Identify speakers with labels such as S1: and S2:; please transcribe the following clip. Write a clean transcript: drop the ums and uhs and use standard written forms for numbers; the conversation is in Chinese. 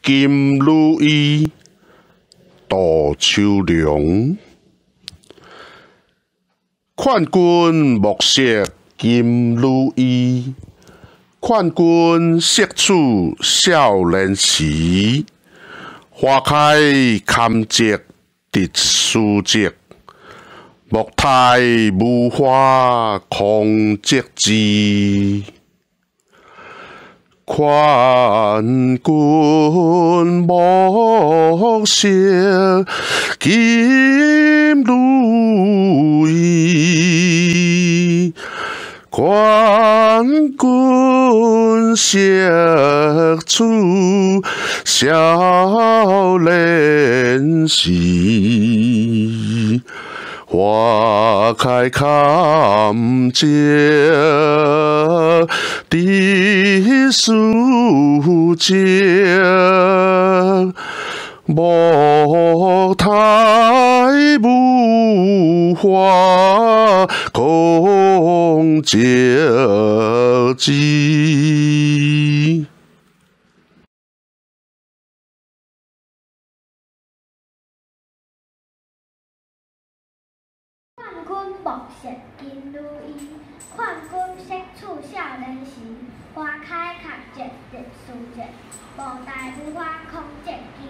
S1: 金如意杜秋凉。劝君莫惜金如意，劝君惜处少年时。花开堪折直须折，莫待无花空折枝。劝君莫惜金如意，劝君惜处少年时。花开堪折直须折，莫待无花空折枝。
S2: 劝君莫惜金如意，劝君惜处少年时。花开堪折直须折，莫待无花空折枝。